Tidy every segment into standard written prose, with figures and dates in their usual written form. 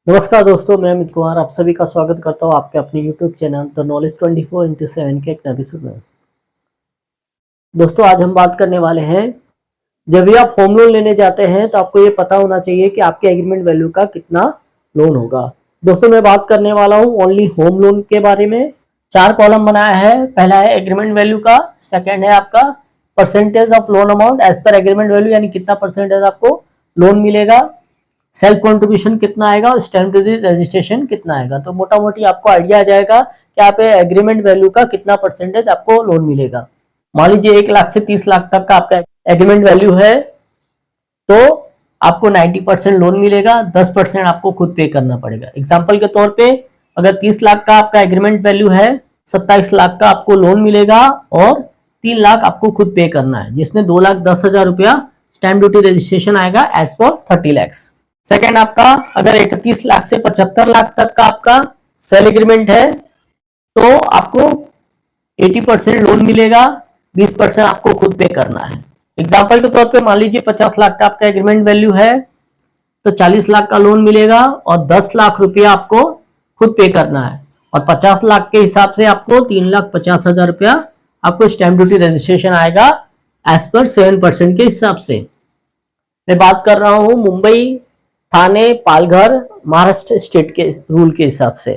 नमस्कार दोस्तों, मैं अमित कुमार आप सभी का स्वागत करता हूं आपके अपने YouTube channel the knowledge 24x7 के एक नए एपिसोड में। दोस्तों, आज हम बात करने वाले हैं, जब भी आप होम लोन लेने जाते हैं तो आपको ये पता होना चाहिए कि आपके एग्रीमेंट वैल्यू का कितना लोन होगा। दोस्तों, मैं बात करने वाला हूँ ओनली होम लोन के बारे में। 4 कॉलम बनाया है। पहला है एग्रीमेंट वैल्यू का, सेकेंड है आपका percentage of loan amount as per agreement value, यानी कितना परसेंटेज आपको लोन मिलेगा, सेल्फ कंट्रीब्यूशन कितना आएगा और स्टैम्प ड्यूटी रजिस्ट्रेशन कितना आएगा। तो मोटा मोटी आपको आइडिया आ जाएगा कि आप एग्रीमेंट वैल्यू का कितना परसेंटेज आपको लोन मिलेगा। मान लीजिए 1 लाख से 30 लाख तक का आपका एग्रीमेंट वैल्यू है तो आपको 90% लोन मिलेगा, 10% आपको खुद पे करना पड़ेगा। एग्जाम्पल के तौर पे अगर 30 लाख का आपका एग्रीमेंट वैल्यू है, 27 लाख का आपको लोन मिलेगा और 3 लाख आपको खुद पे करना है, जिसमें 2,10,000 रुपया स्टैम्प ड्यूटी रजिस्ट्रेशन आएगा एज पर 30 लैक्स। सेकेंड, आपका अगर 31 लाख से 75 लाख तक का आपका सेल एग्रीमेंट है तो आपको 80% लोन मिलेगा, 20% आपको खुद पे करना है। एग्जाम्पल के तौर पे मान लीजिए 50 लाख का आपका एग्रीमेंट वैल्यू है तो 40 लाख का लोन मिलेगा और 10 लाख रुपया आपको खुद पे करना है, और 50 लाख के हिसाब से आपको 3,50,000 रुपया आपको स्टैम्प ड्यूटी रजिस्ट्रेशन आएगा एज पर 7% के हिसाब से। मैं बात कर रहा हूं मुंबई, थाने, पालघर, महाराष्ट्र स्टेट के रूल के हिसाब से।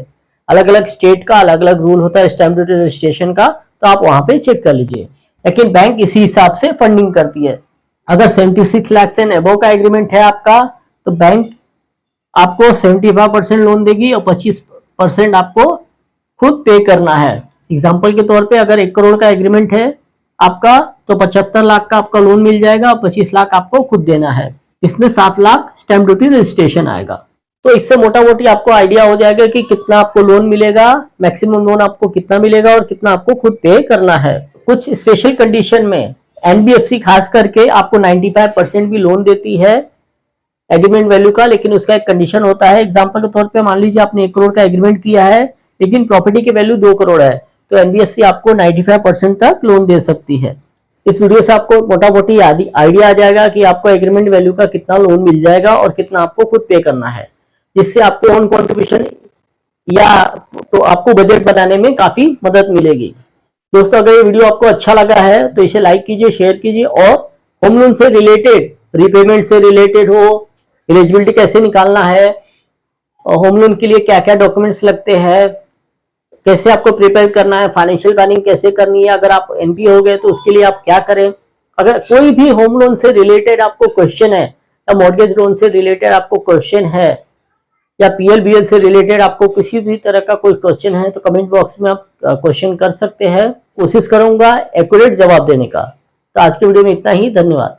अलग अलग स्टेट का अलग अलग रूल होता है स्टैम्प ड्यूटी रजिस्ट्रेशन का, तो आप वहां पे चेक कर लीजिए। लेकिन बैंक इसी हिसाब से फंडिंग करती है। अगर 76 लाख से अबव का एग्रीमेंट है आपका तो बैंक आपको 75% लोन देगी और 25% आपको खुद पे करना है। एग्जाम्पल के तौर पे अगर 1 करोड़ का एग्रीमेंट है आपका तो 75 लाख का आपका लोन मिल जाएगा और 25 लाख आपको खुद देना है। इसमें 7 लाख स्टैम्प ड्यूटी रजिस्ट्रेशन आएगा। तो इससे मोटा मोटी आपको आइडिया हो जाएगा कि कितना आपको लोन मिलेगा, मैक्सिमम लोन आपको कितना मिलेगा और कितना आपको खुद पे करना है। कुछ स्पेशल कंडीशन में एनबीएफसी खास करके आपको 95% भी लोन देती है एग्रीमेंट वैल्यू का, लेकिन उसका एक कंडीशन होता है। एग्जाम्पल के तौर पे मान लीजिए आपने 1 करोड़ का एग्रीमेंट किया है लेकिन प्रॉपर्टी की वैल्यू 2 करोड़ है तो एनबीएफसी आपको 95% तक लोन दे सकती है। इस वीडियो से आपको मोटा मोटी आइडिया आ जाएगा कि आपको एग्रीमेंट वैल्यू का कितना लोन मिल जाएगा और कितना आपको खुद पे करना है, जिससे आपको ओन कंट्रीब्यूशन या तो आपको बजट बनाने में काफी मदद मिलेगी। दोस्तों, अगर ये वीडियो आपको अच्छा लगा है तो इसे लाइक कीजिए, शेयर कीजिए, और होम लोन से रिलेटेड, रीपेमेंट से रिलेटेड हो, एलिजिबिलिटी कैसे निकालना है, होम लोन के लिए क्या क्या डॉक्यूमेंट्स लगते हैं, कैसे आपको प्रिपेयर करना है, फाइनेंशियल प्लानिंग कैसे करनी है, अगर आप एनपीए हो गए तो उसके लिए आप क्या करें, अगर कोई भी होम लोन से रिलेटेड आपको क्वेश्चन है या मॉर्गेज लोन से रिलेटेड आपको क्वेश्चन है या पीएलबीएल से रिलेटेड आपको किसी भी तरह का कोई क्वेश्चन है तो कमेंट बॉक्स में आप क्वेश्चन कर सकते हैं। कोशिश करूंगा एक्यूरेट जवाब देने का। तो आज के वीडियो में इतना ही, धन्यवाद।